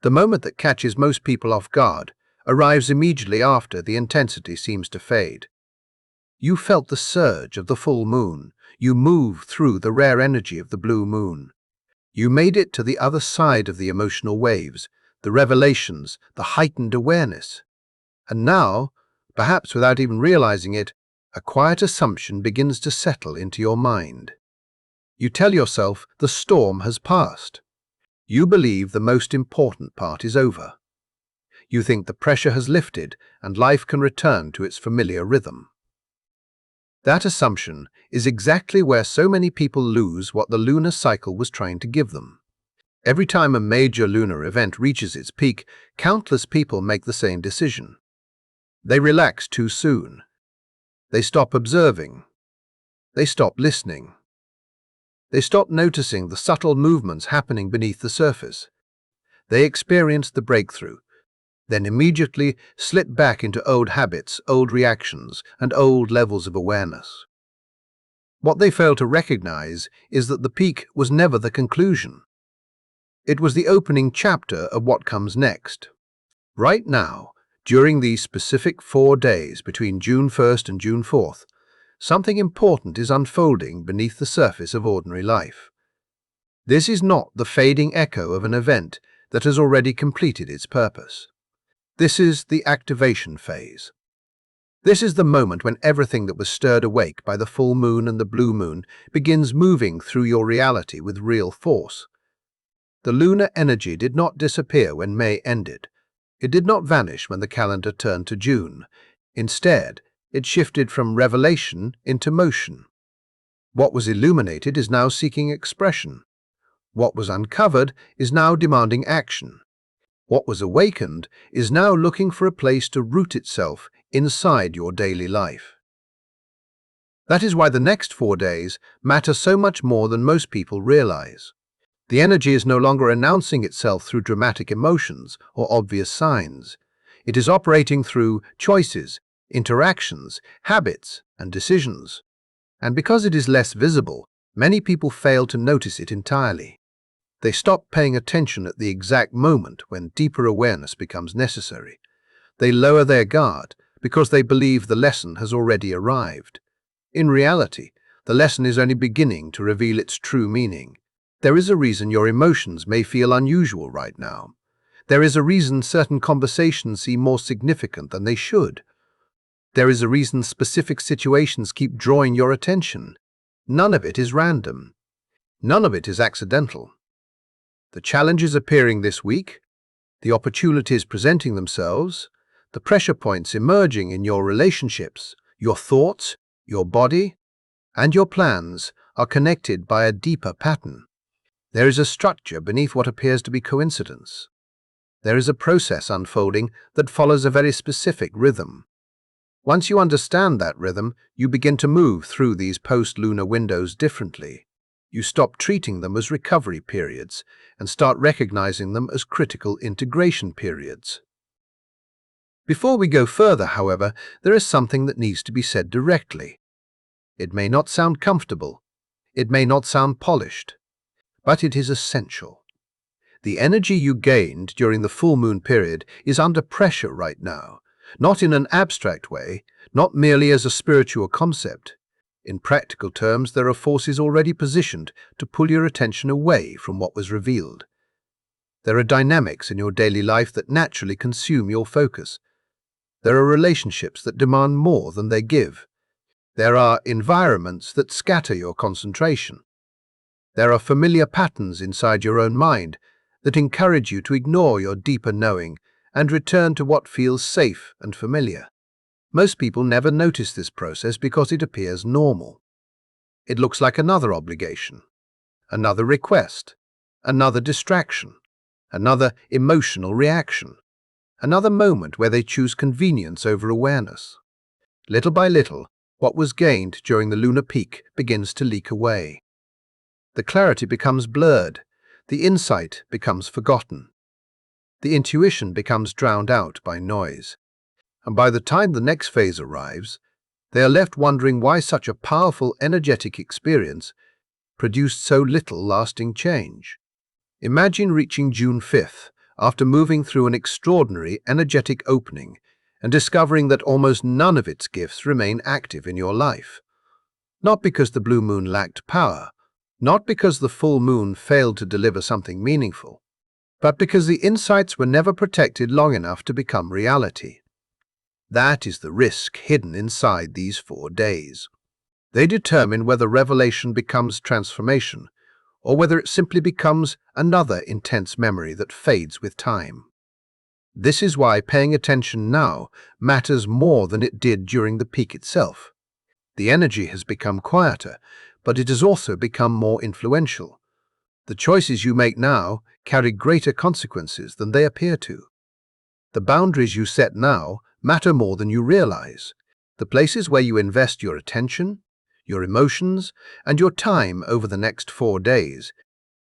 The moment that catches most people off guard arrives immediately after the intensity seems to fade. You felt the surge of the full moon. You moved through the rare energy of the blue moon. You made it to the other side of the emotional waves, the revelations, the heightened awareness. And now, perhaps without even realizing it, a quiet assumption begins to settle into your mind. You tell yourself the storm has passed. You believe the most important part is over. You think the pressure has lifted and life can return to its familiar rhythm. That assumption is exactly where so many people lose what the lunar cycle was trying to give them. Every time a major lunar event reaches its peak, countless people make the same decision. They relax too soon. They stop observing. They stop listening. They stop noticing the subtle movements happening beneath the surface. They experience the breakthrough, then immediately slip back into old habits, old reactions, and old levels of awareness. What they fail to recognize is that the peak was never the conclusion. It was the opening chapter of what comes next. Right now, during these specific 4 days between June 1st and June 4th, something important is unfolding beneath the surface of ordinary life. This is not the fading echo of an event that has already completed its purpose. This is the activation phase. This is the moment when everything that was stirred awake by the full moon and the blue moon begins moving through your reality with real force. The lunar energy did not disappear when May ended. It did not vanish when the calendar turned to June. Instead, it shifted from revelation into motion. What was illuminated is now seeking expression. What was uncovered is now demanding action. What was awakened is now looking for a place to root itself inside your daily life. That is why the next 4 days matter so much more than most people realize. The energy is no longer announcing itself through dramatic emotions or obvious signs. It is operating through choices, interactions, habits, and decisions. And because it is less visible, many people fail to notice it entirely. They stop paying attention at the exact moment when deeper awareness becomes necessary. They lower their guard because they believe the lesson has already arrived. In reality, the lesson is only beginning to reveal its true meaning. There is a reason your emotions may feel unusual right now. There is a reason certain conversations seem more significant than they should. There is a reason specific situations keep drawing your attention. None of it is random. None of it is accidental. The challenges appearing this week, the opportunities presenting themselves, the pressure points emerging in your relationships, your thoughts, your body, and your plans are connected by a deeper pattern. There is a structure beneath what appears to be coincidence. There is a process unfolding that follows a very specific rhythm. Once you understand that rhythm, you begin to move through these post-lunar windows differently. You stop treating them as recovery periods and start recognizing them as critical integration periods. Before we go further, however, there is something that needs to be said directly. It may not sound comfortable. It may not sound polished. But it is essential. The energy you gained during the full moon period is under pressure right now, not in an abstract way, not merely as a spiritual concept. In practical terms, there are forces already positioned to pull your attention away from what was revealed. There are dynamics in your daily life that naturally consume your focus. There are relationships that demand more than they give. There are environments that scatter your concentration. There are familiar patterns inside your own mind that encourage you to ignore your deeper knowing and return to what feels safe and familiar. Most people never notice this process because it appears normal. It looks like another obligation, another request, another distraction, another emotional reaction, another moment where they choose convenience over awareness. Little by little, what was gained during the lunar peak begins to leak away. The clarity becomes blurred, the insight becomes forgotten. The intuition becomes drowned out by noise. And by the time the next phase arrives, they are left wondering why such a powerful, energetic experience produced so little lasting change. Imagine reaching June 5th, after moving through an extraordinary energetic opening and discovering that almost none of its gifts remain active in your life. Not because the blue moon lacked power, not because the full moon failed to deliver something meaningful, but because the insights were never protected long enough to become reality. That is the risk hidden inside these 4 days. They determine whether revelation becomes transformation, or whether it simply becomes another intense memory that fades with time. This is why paying attention now matters more than it did during the peak itself. The energy has become quieter, but it has also become more influential. The choices you make now carry greater consequences than they appear to. The boundaries you set now matter more than you realize. The places where you invest your attention, your emotions, and your time over the next 4 days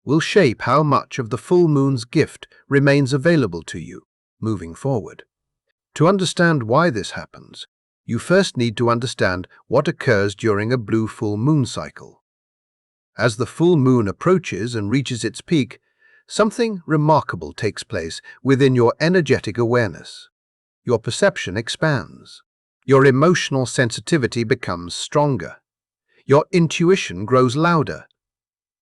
will shape how much of the full moon's gift remains available to you moving forward. To understand why this happens, you first need to understand what occurs during a blue full moon cycle. As the full moon approaches and reaches its peak, something remarkable takes place within your energetic awareness. Your perception expands. Your emotional sensitivity becomes stronger. Your intuition grows louder.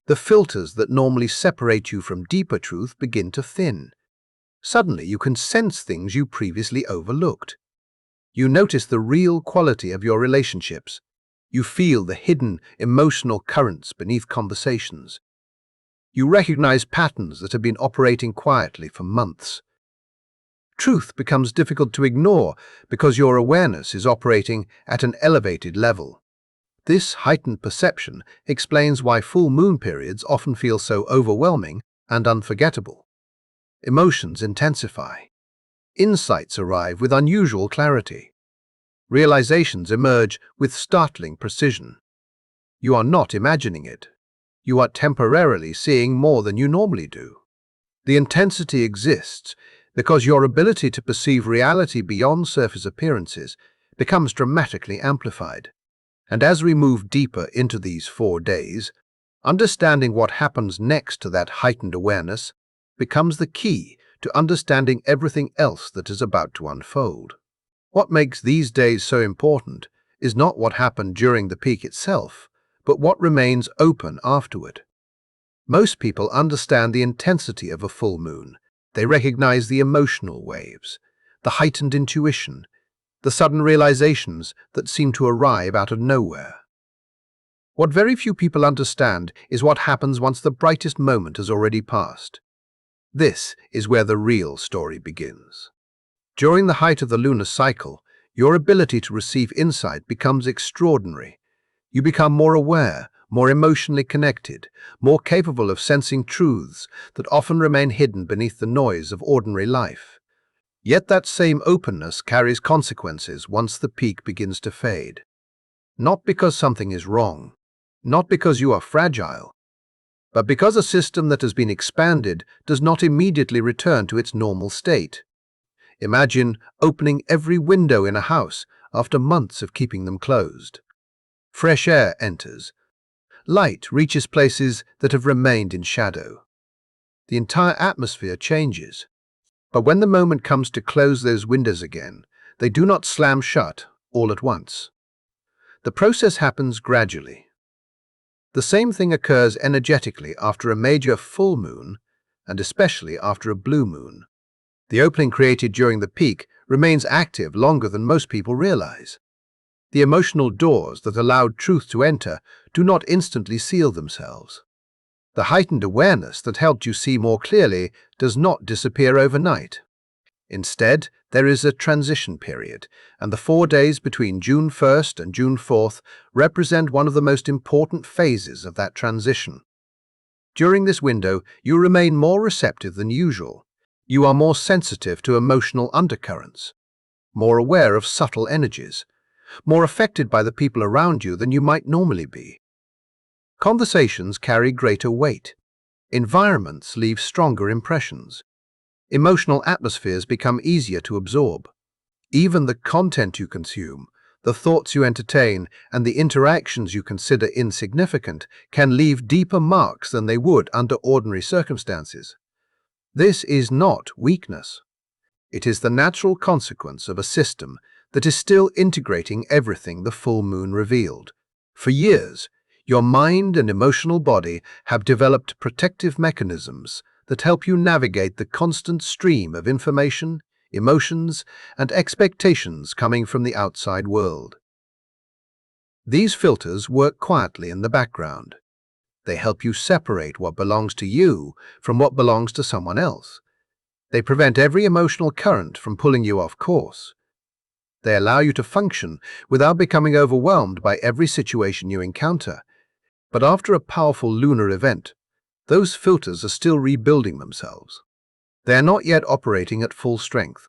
The filters that normally separate you from deeper truth begin to thin. Suddenly you can sense things you previously overlooked. You notice the real quality of your relationships. You feel the hidden emotional currents beneath conversations. You recognize patterns that have been operating quietly for months. Truth becomes difficult to ignore because your awareness is operating at an elevated level. This heightened perception explains why full moon periods often feel so overwhelming and unforgettable. Emotions intensify. Insights arrive with unusual clarity. Realizations emerge with startling precision. You are not imagining it. You are temporarily seeing more than you normally do. The intensity exists because your ability to perceive reality beyond surface appearances becomes dramatically amplified. And as we move deeper into these 4 days, understanding what happens next to that heightened awareness becomes the key to understanding everything else that is about to unfold. What makes these days so important is not what happened during the peak itself, but what remains open afterward. Most people understand the intensity of a full moon. They recognize the emotional waves, the heightened intuition, the sudden realizations that seem to arrive out of nowhere. What very few people understand is what happens once the brightest moment has already passed. This is where the real story begins. During the height of the lunar cycle, your ability to receive insight becomes extraordinary. You become more aware, more emotionally connected, more capable of sensing truths that often remain hidden beneath the noise of ordinary life. Yet that same openness carries consequences once the peak begins to fade. Not because something is wrong, not because you are fragile, but because a system that has been expanded does not immediately return to its normal state. Imagine opening every window in a house after months of keeping them closed. Fresh air enters. Light reaches places that have remained in shadow. The entire atmosphere changes. But when the moment comes to close those windows again, they do not slam shut all at once. The process happens gradually. The same thing occurs energetically after a major full moon, and especially after a blue moon. The opening created during the peak remains active longer than most people realize. The emotional doors that allowed truth to enter do not instantly seal themselves. The heightened awareness that helped you see more clearly does not disappear overnight. Instead, there is a transition period, and the 4 days between June 1st and June 4th represent one of the most important phases of that transition. During this window, you remain more receptive than usual. You are more sensitive to emotional undercurrents, more aware of subtle energies, more affected by the people around you than you might normally be. Conversations carry greater weight. Environments leave stronger impressions. Emotional atmospheres become easier to absorb. Even the content you consume, the thoughts you entertain, and the interactions you consider insignificant can leave deeper marks than they would under ordinary circumstances. This is not weakness. It is the natural consequence of a system that is still integrating everything the full moon revealed. For years, your mind and emotional body have developed protective mechanisms that help you navigate the constant stream of information, emotions, and expectations coming from the outside world. These filters work quietly in the background. They help you separate what belongs to you from what belongs to someone else. They prevent every emotional current from pulling you off course. They allow you to function without becoming overwhelmed by every situation you encounter. But after a powerful lunar event, those filters are still rebuilding themselves. They are not yet operating at full strength.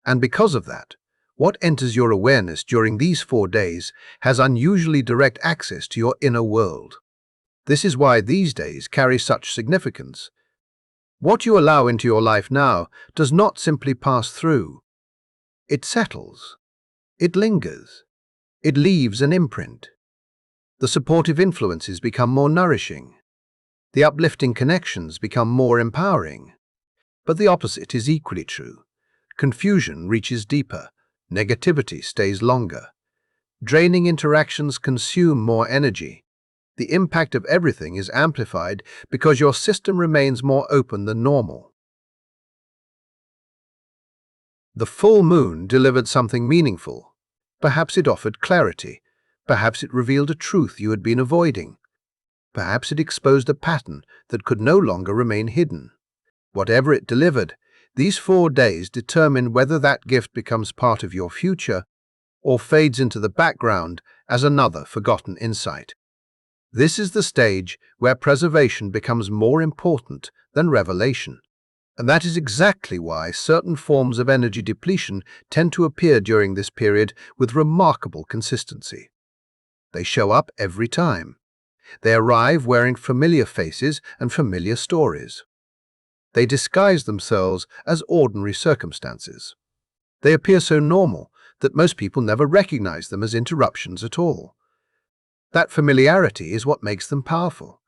And because of that, what enters your awareness during these 4 days has unusually direct access to your inner world. This is why these days carry such significance. What you allow into your life now does not simply pass through. It settles. It lingers. It leaves an imprint. The supportive influences become more nourishing. The uplifting connections become more empowering. But the opposite is equally true. Confusion reaches deeper. Negativity stays longer. Draining interactions consume more energy. The impact of everything is amplified because your system remains more open than normal. The full moon delivered something meaningful. Perhaps it offered clarity. Perhaps it revealed a truth you had been avoiding. Perhaps it exposed a pattern that could no longer remain hidden. Whatever it delivered, these 4 days determine whether that gift becomes part of your future or fades into the background as another forgotten insight. This is the stage where preservation becomes more important than revelation. And that is exactly why certain forms of energy depletion tend to appear during this period with remarkable consistency. They show up every time. They arrive wearing familiar faces and familiar stories. They disguise themselves as ordinary circumstances. They appear so normal that most people never recognize them as interruptions at all. That familiarity is what makes them powerful.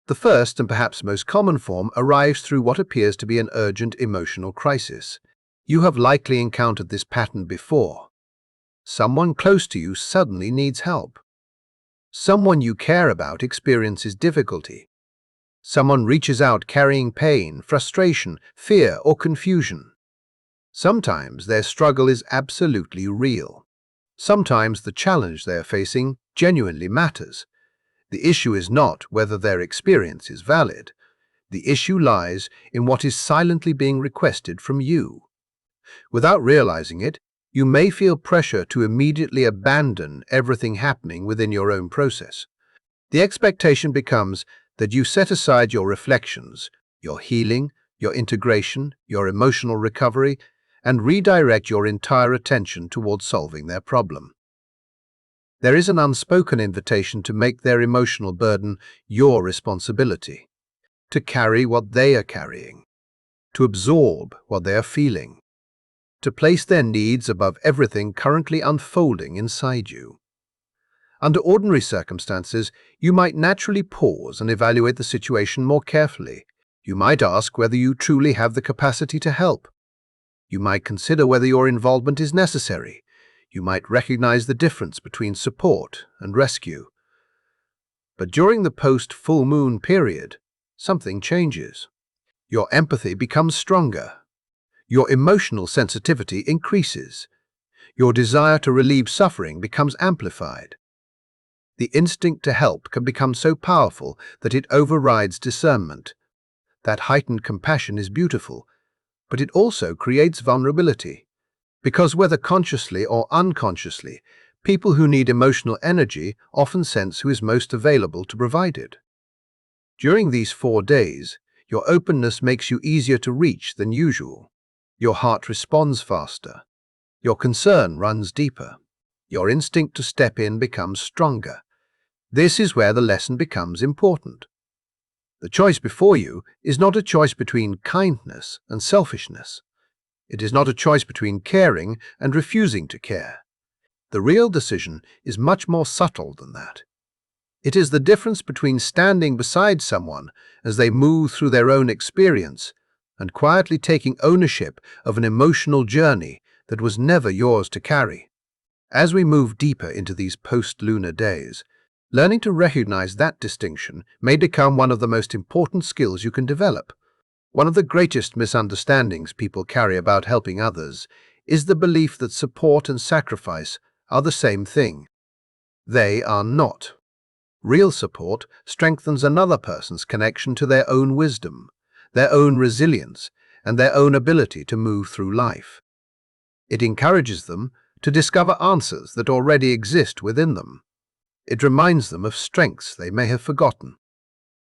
The first and perhaps most common form arrives through what appears to be an urgent emotional crisis. You have likely encountered this pattern before. Someone close to you suddenly needs help. Someone you care about experiences difficulty. Someone reaches out carrying pain, frustration, fear, or confusion. Sometimes their struggle is absolutely real. Sometimes the challenge they are facing genuinely matters. The issue is not whether their experience is valid. The issue lies in what is silently being requested from you. Without realizing it, you may feel pressure to immediately abandon everything happening within your own process. The expectation becomes that you set aside your reflections, your healing, your integration, your emotional recovery, and redirect your entire attention towards solving their problem. There is an unspoken invitation to make their emotional burden your responsibility, to carry what they are carrying, to absorb what they are feeling, to place their needs above everything currently unfolding inside you. Under ordinary circumstances, you might naturally pause and evaluate the situation more carefully. You might ask whether you truly have the capacity to help. You might consider whether your involvement is necessary. You might recognize the difference between support and rescue. But during the post-full moon period, something changes. Your empathy becomes stronger. Your emotional sensitivity increases. Your desire to relieve suffering becomes amplified. The instinct to help can become so powerful that it overrides discernment. That heightened compassion is beautiful, but it also creates vulnerability. Because whether consciously or unconsciously, people who need emotional energy often sense who is most available to provide it. During these 4 days, your openness makes you easier to reach than usual. Your heart responds faster. Your concern runs deeper. Your instinct to step in becomes stronger. This is where the lesson becomes important. The choice before you is not a choice between kindness and selfishness. It is not a choice between caring and refusing to care. The real decision is much more subtle than that. It is the difference between standing beside someone as they move through their own experience and quietly taking ownership of an emotional journey that was never yours to carry. As we move deeper into these post-lunar days, learning to recognize that distinction may become one of the most important skills you can develop. One of the greatest misunderstandings people carry about helping others is the belief that support and sacrifice are the same thing. They are not. Real support strengthens another person's connection to their own wisdom, their own resilience, and their own ability to move through life. It encourages them to discover answers that already exist within them. It reminds them of strengths they may have forgotten.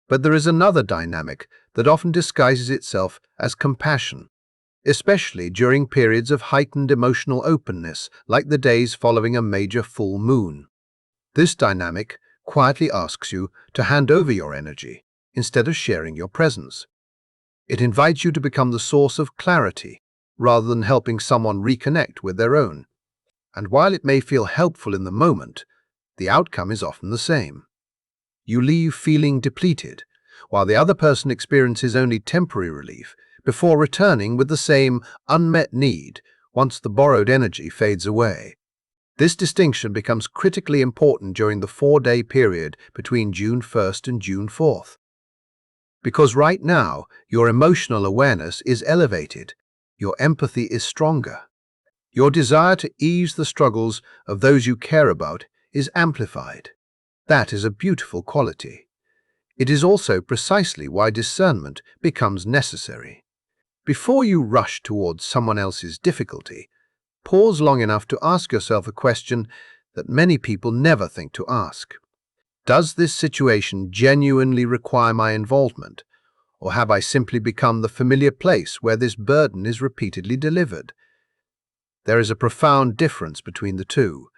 But there is another dynamic that often disguises itself as compassion, especially during periods of heightened emotional openness like the days following a major full moon. This dynamic quietly asks you to hand over your energy instead of sharing your presence. It invites you to become the source of clarity rather than helping someone reconnect with their own. And while it may feel helpful in the moment, the outcome is often the same. You leave feeling depleted, while the other person experiences only temporary relief before returning with the same unmet need once the borrowed energy fades away. This distinction becomes critically important during the 4-day period between June 1st and June 4th. Because right now, your emotional awareness is elevated, your empathy is stronger. Your desire to ease the struggles of those you care about is amplified. That is a beautiful quality. It is also precisely why discernment becomes necessary. Before you rush towards someone else's difficulty, pause long enough to ask yourself a question that many people never think to ask. Does this situation genuinely require my involvement, or have I simply become the familiar place where this burden is repeatedly delivered? There is a profound difference between the two.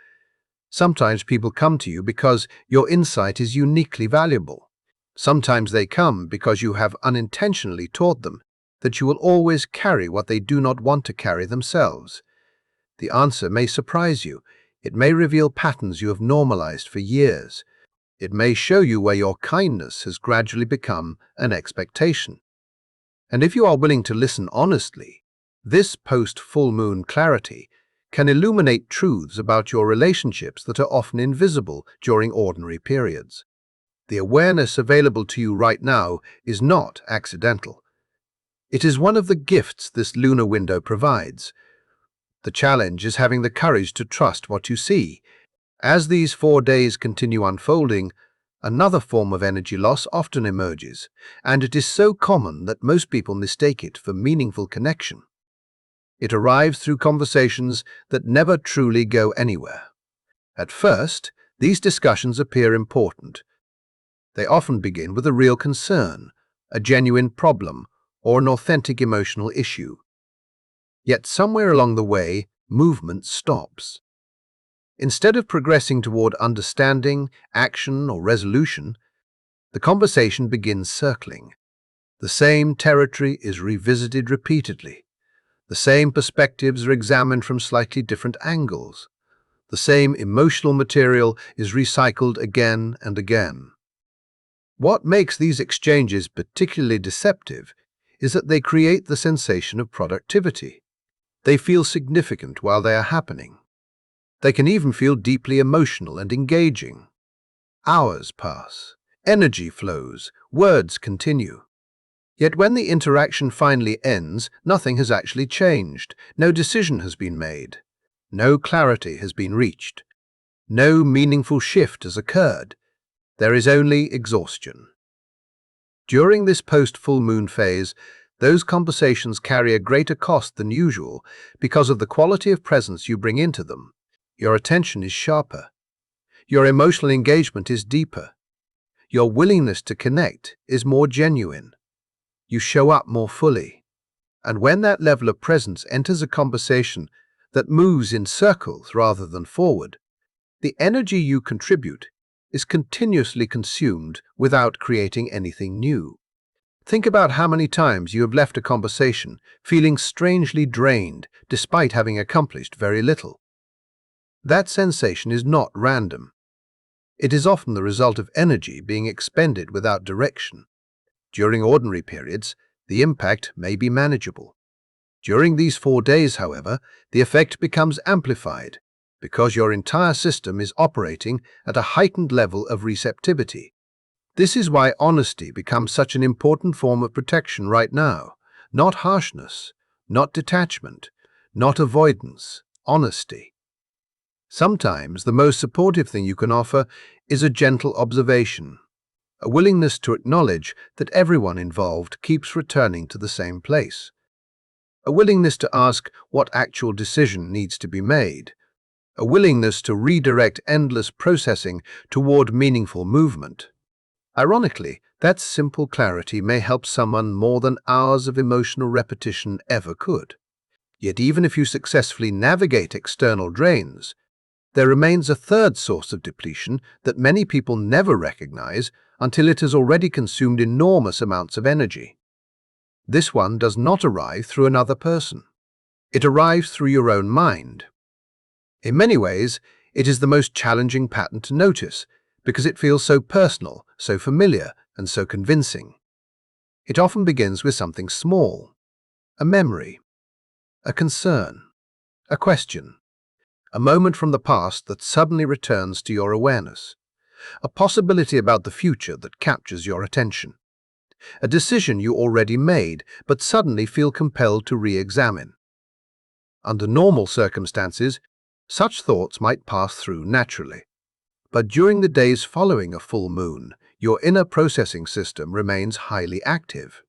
Sometimes people come to you because your insight is uniquely valuable. Sometimes they come because you have unintentionally taught them that you will always carry what they do not want to carry themselves. The answer may surprise you. It may reveal patterns you have normalized for years. It may show you where your kindness has gradually become an expectation. And if you are willing to listen honestly, this post-full moon clarity can illuminate truths about your relationships that are often invisible during ordinary periods. The awareness available to you right now is not accidental. It is one of the gifts this lunar window provides. The challenge is having the courage to trust what you see. As these 4 days continue unfolding, another form of energy loss often emerges, and it is so common that most people mistake it for meaningful connection. It arrives through conversations that never truly go anywhere. At first, these discussions appear important. They often begin with a real concern, a genuine problem, or an authentic emotional issue. Yet somewhere along the way, movement stops. Instead of progressing toward understanding, action, or resolution, the conversation begins circling. The same territory is revisited repeatedly. The same perspectives are examined from slightly different angles. The same emotional material is recycled again and again. What makes these exchanges particularly deceptive is that they create the sensation of productivity. They feel significant while they are happening. They can even feel deeply emotional and engaging. Hours pass, energy flows, words continue. Yet when the interaction finally ends, nothing has actually changed. No decision has been made. No clarity has been reached. No meaningful shift has occurred. There is only exhaustion. During this post-full moon phase, those conversations carry a greater cost than usual because of the quality of presence you bring into them. Your attention is sharper. Your emotional engagement is deeper. Your willingness to connect is more genuine. You show up more fully. And when that level of presence enters a conversation that moves in circles rather than forward, the energy you contribute is continuously consumed without creating anything new. Think about how many times you have left a conversation feeling strangely drained despite having accomplished very little. That sensation is not random. It is often the result of energy being expended without direction. During ordinary periods, the impact may be manageable. During these 4 days, however, the effect becomes amplified because your entire system is operating at a heightened level of receptivity. This is why honesty becomes such an important form of protection right now. Not harshness, not detachment, not avoidance, honesty. Sometimes the most supportive thing you can offer is a gentle observation, a willingness to acknowledge that everyone involved keeps returning to the same place, a willingness to ask what actual decision needs to be made, a willingness to redirect endless processing toward meaningful movement. Ironically, that simple clarity may help someone more than hours of emotional repetition ever could. Yet even if you successfully navigate external drains, there remains a third source of depletion that many people never recognize until it has already consumed enormous amounts of energy. This one does not arrive through another person. It arrives through your own mind. In many ways, it is the most challenging pattern to notice because it feels so personal, so familiar, and so convincing. It often begins with something small, a memory, a concern, a question, a moment from the past that suddenly returns to your awareness, a possibility about the future that captures your attention, a decision you already made but suddenly feel compelled to re-examine. Under normal circumstances, such thoughts might pass through naturally. But during the days following a full moon, your inner processing system remains highly active.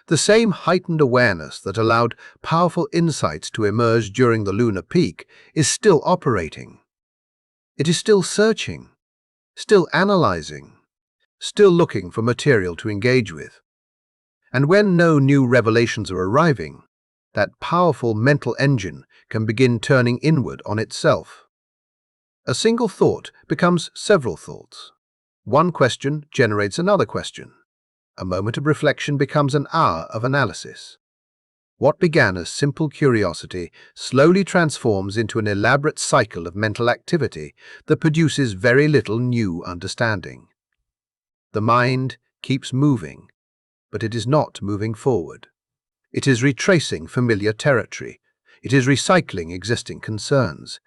The same heightened awareness that allowed powerful insights to emerge during the lunar peak is still operating. It is still searching, still analyzing, still looking for material to engage with. And when no new revelations are arriving, that powerful mental engine can begin turning inward on itself. A single thought becomes several thoughts. One question generates another question. A moment of reflection becomes an hour of analysis. What began as simple curiosity slowly transforms into an elaborate cycle of mental activity that produces very little new understanding. The mind keeps moving, but it is not moving forward. It is retracing familiar territory. It is recycling existing concerns.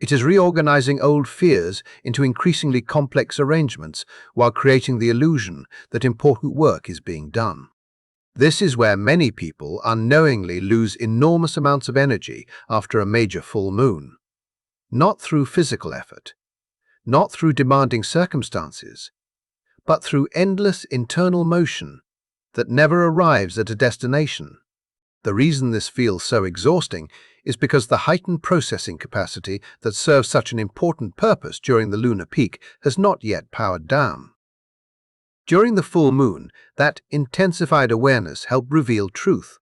It is reorganizing old fears into increasingly complex arrangements while creating the illusion that important work is being done. This is where many people unknowingly lose enormous amounts of energy after a major full moon. Not through physical effort, not through demanding circumstances, but through endless internal motion that never arrives at a destination. The reason this feels so exhausting is because the heightened processing capacity that serves such an important purpose during the lunar peak has not yet powered down. During the full moon, that intensified awareness helped reveal truth.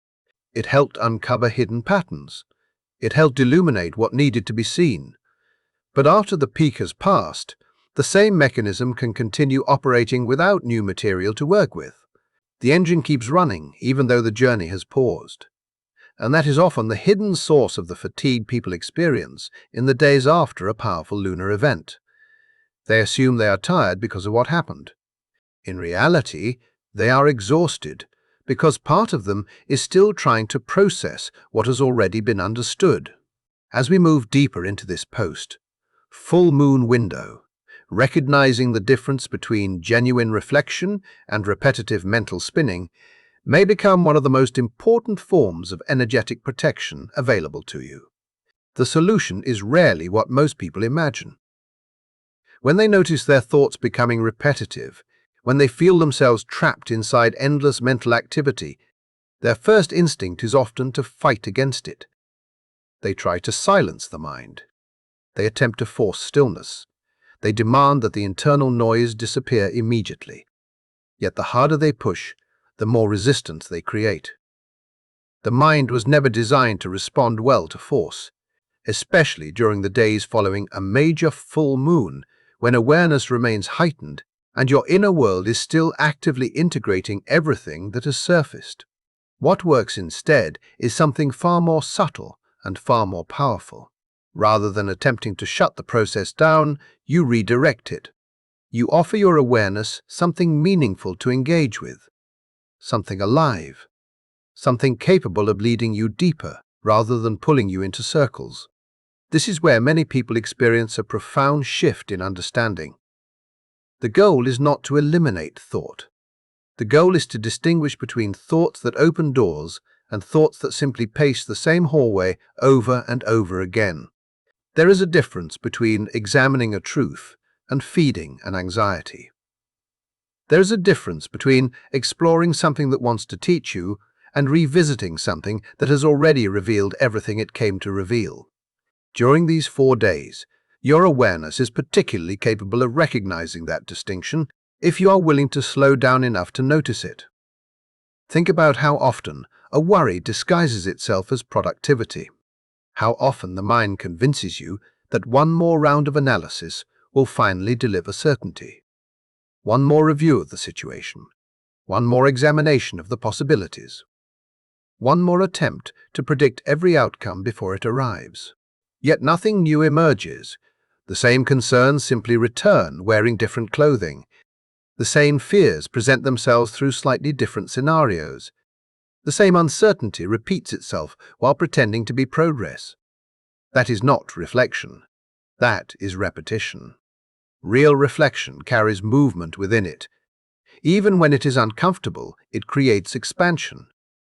It helped uncover hidden patterns. It helped illuminate what needed to be seen. But after the peak has passed, the same mechanism can continue operating without new material to work with. The engine keeps running even though the journey has paused. And that is often the hidden source of the fatigue people experience in the days after a powerful lunar event. They assume they are tired because of what happened. In reality, they are exhausted because part of them is still trying to process what has already been understood. As we move deeper into this post-full moon window, recognizing the difference between genuine reflection and repetitive mental spinning may become one of the most important forms of energetic protection available to you. The solution is rarely what most people imagine. When they notice their thoughts becoming repetitive, when they feel themselves trapped inside endless mental activity, their first instinct is often to fight against it. They try to silence the mind. They attempt to force stillness. They demand that the internal noise disappear immediately. Yet the harder they push, the more resistance they create. The mind was never designed to respond well to force, especially during the days following a major full moon when awareness remains heightened and your inner world is still actively integrating everything that has surfaced. What works instead is something far more subtle and far more powerful. Rather than attempting to shut the process down, you redirect it. You offer your awareness something meaningful to engage with, something alive, something capable of leading you deeper rather than pulling you into circles. This is where many people experience a profound shift in understanding. The goal is not to eliminate thought. The goal is to distinguish between thoughts that open doors and thoughts that simply pace the same hallway over and over again. There is a difference between examining a truth and feeding an anxiety. There is a difference between exploring something that wants to teach you and revisiting something that has already revealed everything it came to reveal. During these 4 days, your awareness is particularly capable of recognizing that distinction if you are willing to slow down enough to notice it. Think about how often a worry disguises itself as productivity. How often the mind convinces you that one more round of analysis will finally deliver certainty. One more review of the situation. One more examination of the possibilities. One more attempt to predict every outcome before it arrives. Yet nothing new emerges. The same concerns simply return wearing different clothing. The same fears present themselves through slightly different scenarios. The same uncertainty repeats itself while pretending to be progress. That is not reflection. That is repetition. Real reflection carries movement within it. Even when it is uncomfortable, it creates expansion.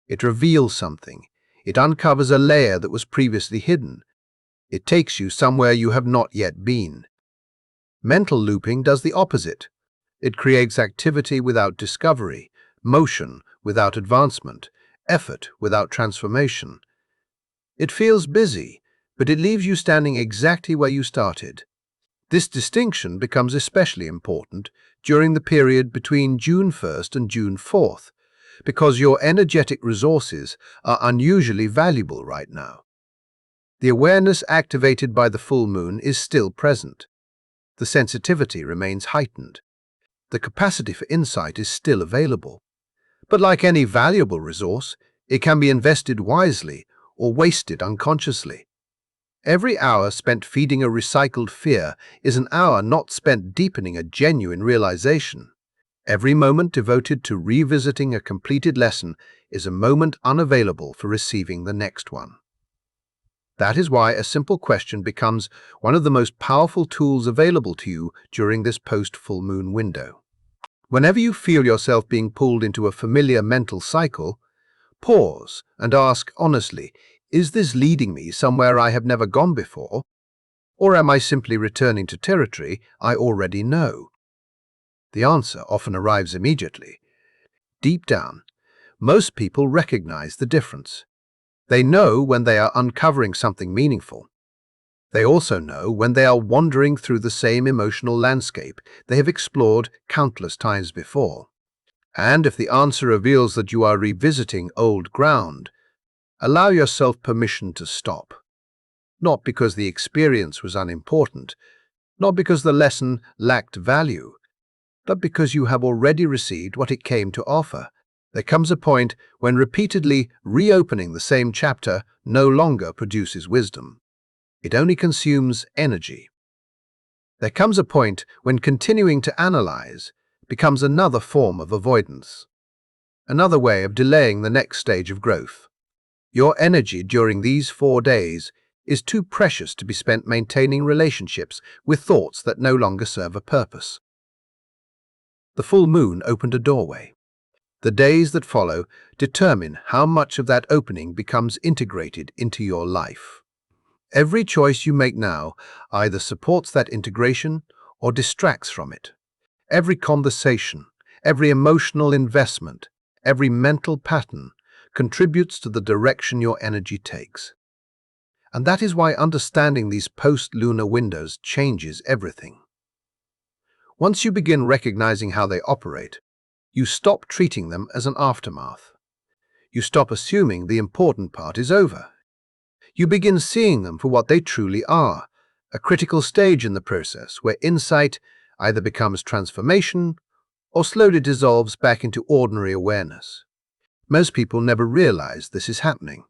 It reveals something. It uncovers a layer that was previously hidden. It takes you somewhere you have not yet been. Mental looping does the opposite. It creates activity without discovery, motion without advancement, effort without transformation. It feels busy, but it leaves you standing exactly where you started. This distinction becomes especially important during the period between June 1st and June 4th, because your energetic resources are unusually valuable right now. The awareness activated by the full moon is still present. The sensitivity remains heightened. The capacity for insight is still available. But like any valuable resource, it can be invested wisely or wasted unconsciously. Every hour spent feeding a recycled fear is an hour not spent deepening a genuine realization. Every moment devoted to revisiting a completed lesson is a moment unavailable for receiving the next one. That is why a simple question becomes one of the most powerful tools available to you during this post-full moon window. Whenever you feel yourself being pulled into a familiar mental cycle, pause and ask honestly, is this leading me somewhere I have never gone before? Or am I simply returning to territory I already know? The answer often arrives immediately. Deep down, most people recognize the difference. They know when they are uncovering something meaningful. They also know when they are wandering through the same emotional landscape they have explored countless times before. And if the answer reveals that you are revisiting old ground, allow yourself permission to stop. Not because the experience was unimportant, not because the lesson lacked value, but because you have already received what it came to offer. There comes a point when repeatedly reopening the same chapter no longer produces wisdom. It only consumes energy. There comes a point when continuing to analyze becomes another form of avoidance, another way of delaying the next stage of growth. Your energy during these 4 days is too precious to be spent maintaining relationships with thoughts that no longer serve a purpose. The full moon opened a doorway. The days that follow determine how much of that opening becomes integrated into your life. Every choice you make now either supports that integration or distracts from it. Every conversation, every emotional investment, every mental pattern contributes to the direction your energy takes. And that is why understanding these post-lunar windows changes everything. Once you begin recognizing how they operate, you stop treating them as an aftermath. You stop assuming the important part is over. You begin seeing them for what they truly are, a critical stage in the process where insight either becomes transformation or slowly dissolves back into ordinary awareness. Most people never realize this is happening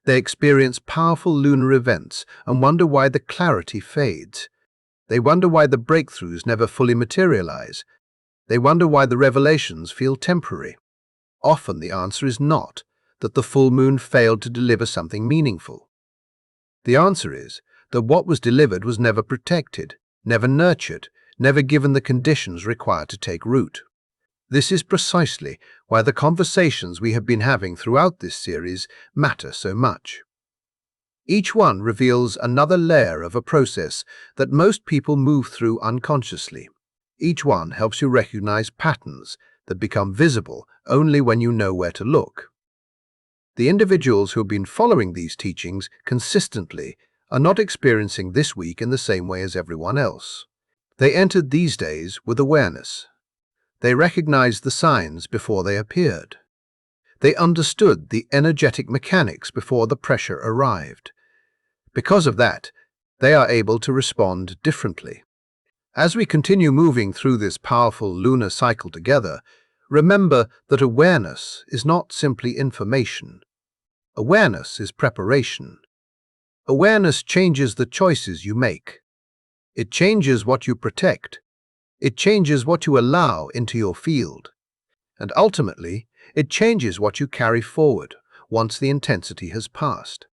They experience powerful lunar events and wonder why the clarity fades. They wonder why the breakthroughs never fully materialize. They wonder why the revelations feel temporary. Often the answer is not that the full moon failed to deliver something meaningful. The answer is that what was delivered was never protected, never nurtured, never given the conditions required to take root. This is precisely why the conversations we have been having throughout this series matter so much. Each one reveals another layer of a process that most people move through unconsciously. Each one helps you recognize patterns that become visible only when you know where to look. The individuals who have been following these teachings consistently are not experiencing this week in the same way as everyone else. They entered these days with awareness. They recognized the signs before they appeared. They understood the energetic mechanics before the pressure arrived. Because of that, they are able to respond differently. As we continue moving through this powerful lunar cycle together, remember that awareness is not simply information. Awareness is preparation. Awareness changes the choices you make. It changes what you protect. It changes what you allow into your field. And ultimately, it changes what you carry forward once the intensity has passed.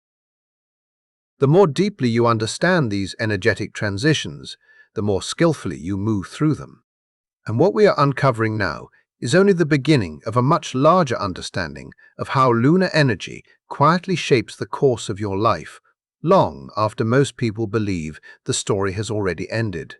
The more deeply you understand these energetic transitions, the more skillfully you move through them. And what we are uncovering now is only the beginning of a much larger understanding of how lunar energy quietly shapes the course of your life, long after most people believe the story has already ended.